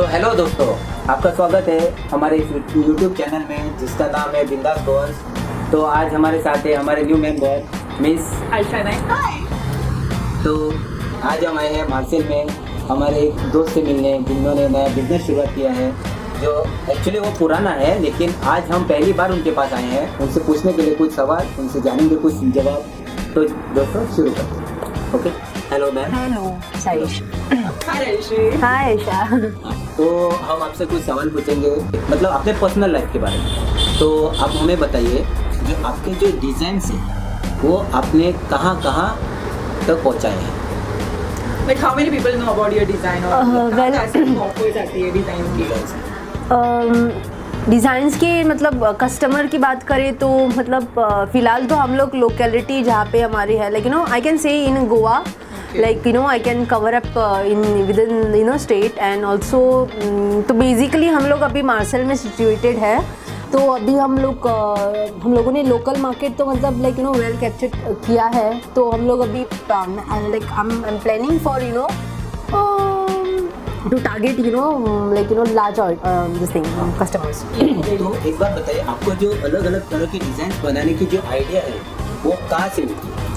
Hello दोस्तों, आपका स्वागत है हमारे इस यूट्यूब चैनल में जिसका नाम है बिंदास गोल्स। तो आज हमारे साथ है हमारे new member miss Ayesha Naik. तो आज हम आए हैं मार्सेल में हमारे एक दोस्त से मिलने जिन्होंने नया बिजनेस शुरुआत किया है, जो एक्चुअली वो पुराना है, लेकिन आज हम पहली बार उनके पास आए हैं उनसे पूछने के लिए कुछ सवाल, उनसे जानेंगे कुछ जवाब। तो दोस्तों शुरू करते हैं। Okay, hello ma'am. Hello Saish. Hi Ayesha. तो हम आपसे कुछ सवाल पूछेंगे, मतलब अपने पर्सनल लाइफ के बारे में। तो आप हमें बताइए, जो आपके जो डिज़ाइंस हैं वो आपने कहाँ कहाँ तक पहुँचाए हैं? Like how many people know about your design or well, कैसे ऑफर जाती है डिजाइन की? डिज़ाइंस के मतलब कस्टमर की बात करें तो मतलब फ़िलहाल तो हम लोग लोकेलिटी जहाँ पे हमारी है, like I can say in Goa, like I can cover up within state and also तो बेसिकली हम लोग अभी मार्सेल में सिचुएटेड है। तो अभी हम लोगों ने लोकल मार्केट तो मतलब वेल कैप्चर किया है। तो हम लोग अभी like I am planning for to target large this thing customers. तो एक बार बताइए, आपको जो अलग अलग तरह के डिज़ाइन बनाने की जो आइडिया है वो कहाँ से मिलती है?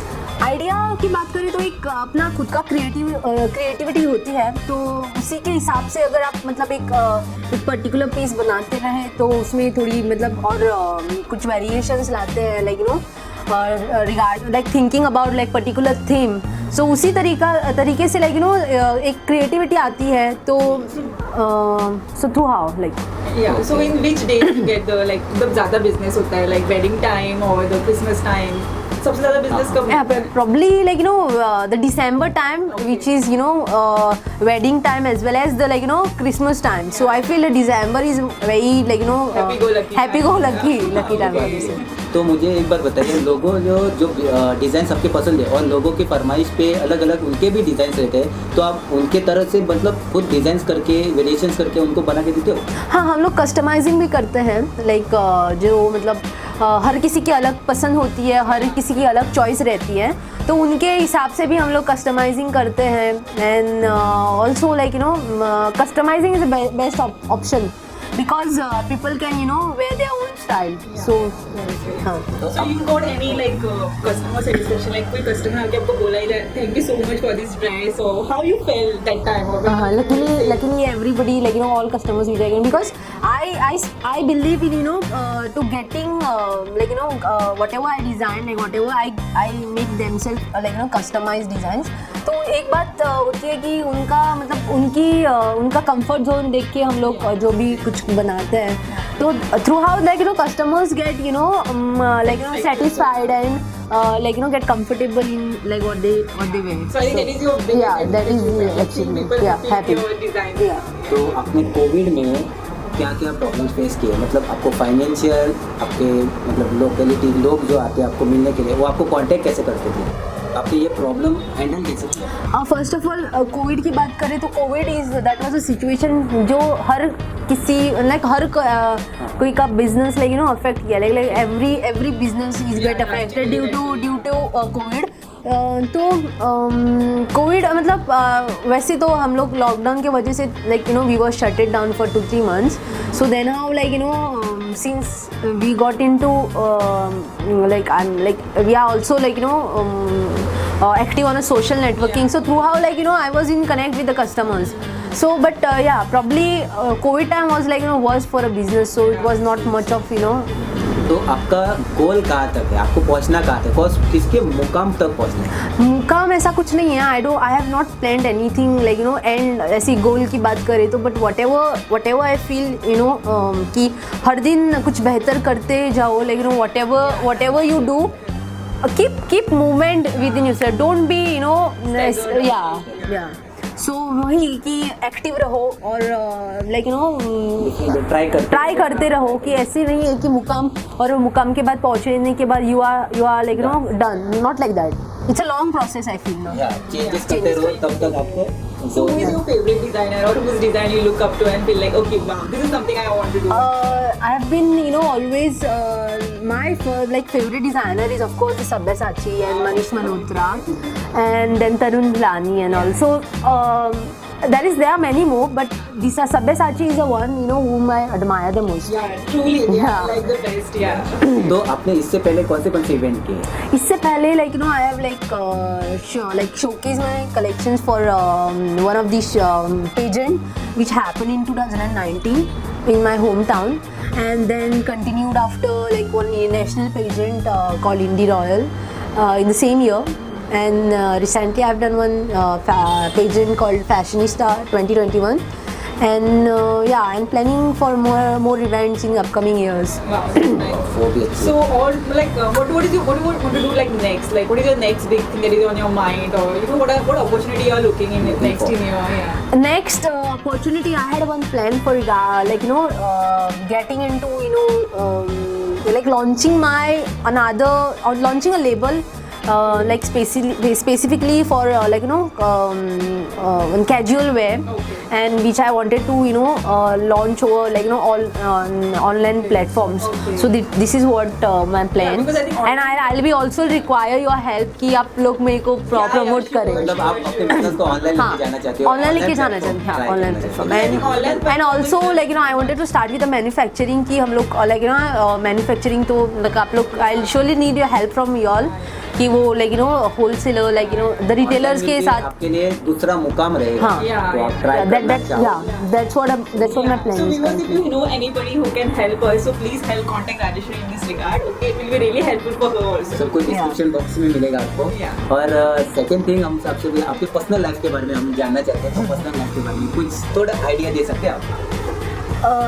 आइडिया की बात करें तो एक अपना खुद का क्रिएटिविटी होती है। तो उसी के हिसाब से अगर आप मतलब एक पर्टिकुलर पीस बनाते रहे तो उसमें थोड़ी मतलब और कुछ वेरिएशंस लाते हैं और regard like thinking about like particular theme. So उसी तरीके से एक क्रिएटिविटी आती है। तो so through how Yeah, so in which day you get the जब ज़्यादा बिजनेस होता है, like wedding time or the Christmas time? सबसे ज़्यादा बिजनेस कब होता है? Probably the December time, which is wedding time as well as the Christmas time. So I feel December is very happy go lucky time obviously. तो मुझे एक बार बताइए, लोगों जो डिज़ाइन सबके पसंद है और लोगों की फरमाइश पे अलग अलग उनके भी डिज़ाइन रहते हैं, तो आप उनके तरह से मतलब खुद डिज़ाइन करके वेरिएशंस करके उनको बना के देते हो? हाँ, हम लोग कस्टमाइजिंग भी करते हैं। जो मतलब हर किसी की अलग पसंद होती है, हर किसी की अलग चॉइस रहती है, तो उनके हिसाब से भी हम लोग कस्टमाइजिंग करते हैं। And also customising is the best option because people can wear their own style. So So you got any customer satisfaction, like कोई customer आके आपको बोला ही thank you so much for this dress, or how you felt that time? luckily everybody all customers we again, because I believe in to getting whatever I design, whatever I make themselves customized designs. तो एक बात होती है कि उनका मतलब उनका comfort zone देख के हम लोग जो भी कुछ बनाते हैं, तो through how customers get satisfied and get comfortable in what they wear. So I think that is your biggest that is actually happy. Design. तो आपने कोविड में क्या क्या प्रॉब्लम्स फेस किए? मतलब आपको फाइनेंशियल, आपके मतलब लोकेलिटी लोग जो आते हैं आपको मिलने के लिए, वो आपको कांटेक्ट कैसे करते थे? आपने ये प्रॉब्लम हैंडल कैसे किया? फर्स्ट ऑफ ऑल कोविड की बात करें तो Covid that was a situation जो हर किसी हर कोई का बिजनेस अफेक्ट किया, every business is get affected due to Covid. तो कोविड मतलब वैसे तो हम लोग लॉकडाउन की वजह से we were shut it down for 2-3 months. So then how since we got into we are also active on a social networking. So through how I was in connect with the customers. So but probably COVID time was worse for a business, so it was not much of तो आपका गोल कहाँ तक है? आपको पहुँचना कहाँ तक? और किसके मुकाम तक पहुँचना है? मुकाम ऐसा कुछ नहीं है। I have not planned anything and ऐसी गोल की बात करें तो but what ever I feel कि हर दिन कुछ बेहतर करते जाओ, what ever you do, keep movement within yourself, don't be सो वही कि एक्टिव रहो और ट्राई करते रहो कि ऐसे नहीं है कि मुकाम के बाद पहुंचने के बाद you are done, not like that. It's a long process, I feel. Changes करते रहो तब तक आपको. So who is your favorite designer, or whose design you look up to and feel like, okay, wow, this is something I want to do? I have been, always my favorite designer is of course Sabyasachi and Manish Malhotra, and then Tarun Lani and also there are many more, but this Sabyasachi is the one, you know, whom I admire the most. Yeah, truly, they Yeah. are like the best. Yeah. तो आपने इससे पहले कौन से event किए? इससे पहले like you know I have like showcase my collections for one of these pageant which happened in 2019 in my hometown, and then continued after like one national pageant called Indie Royal in the same year, and recently I've done one pageant called Fashionista 2021, and yeah, I'm planning for more events in upcoming years. Wow, that's nice. वो भी अच्छी So, all like, what do you want to do like next? Like, what is your next big thing that is on your mind, or you know, what opportunity you are looking in next in your Next opportunity, I had one plan for like you know getting into you know like launching launching a label like specifically for like you know casual wear, and which I wanted to you know launch over like you know all online platforms. So this is what my plan, because I think and I'll be also require your help कि आप लोग मेरे को promote sure. करें. मतलब आप अपने business को ऑनलाइन हाँ, लेके जाना चाहते हो? ऑनलाइन लेके जाना चाहते हैं, online platform, and also like you know I wanted to start with the manufacturing कि हम लोग लाइक यू नो मैन्युफैक्चरिंग तो like आप लोग I surely need your help from you all कि वो like you know wholesaler like you know the retailers के साथ. आपके लिए दूसरा मुकाम रहेगा. हाँ. तो आप ट्राई करना चाहो. That's what my plan So, is. viewers, if you know anybody who can help us, so please help contact Rajeshwari in this regard. Okay, it will be really helpful for her also. सब कुछ description box में मिलेगा आपको. Yeah. और second thing हम सबसे पहले आपके पर्सनल लाइफ के बारे में हम जानना चाहते हैं. तो पर्सनल लाइफ के बारे में कुछ थोड़ा आइडिया दे सकते हैं आप?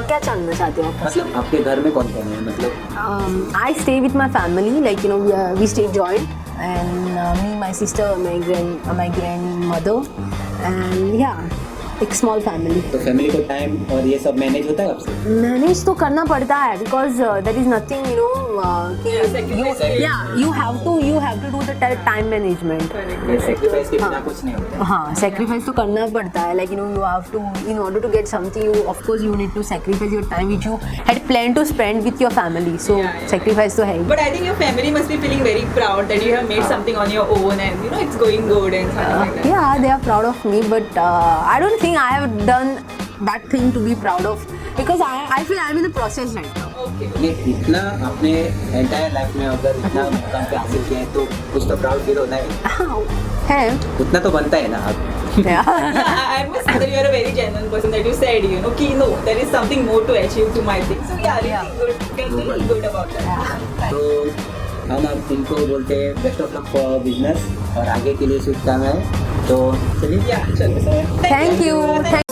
क्या जानना चाहते हो आप? मतलब आपके घर में कौन कौन है? मतलब I stay with my family, like you know we stay joint, and me, my sister, my grandmother, and yeah, एक small family. तो फैमिली को टाइम और ये सब मैनेज होता है आपसे? मैनेज तो करना पड़ता है because there is nothing you know you have to do the time management. ये sacrifice के बिना कुछ नहीं होता है. हाँ, sacrifice तो करना पड़ता है, like you know you have to, in order to get something, you of course you need to sacrifice your time which you had planned to spend with your family, so sacrifice तो है ही. But I think your family must be feeling very proud that you have made something on your own, and you know it's going good and something like that. Yeah, they are proud of me, but I don't think I have done that thing to be proud of, because I feel I'm in the process right now. Okay. ये इतना आपने entire life में अगर इतना मुकाम पे हासिल किया है तो कुछ तो प्राउड फील होना है. हाँ, है. उतना तो बनता है ना आप. Yeah. I must say that you are a very genuine person, that you said, you know, ki no, there is something more to achieve to my thing. So yeah, really good. Feel really good about that. तो हम आप इनको बोलते हैं best of luck for business और आगे के लिए शुभकामनाएं. तो चलिए. Yeah, chalo. So Thank you.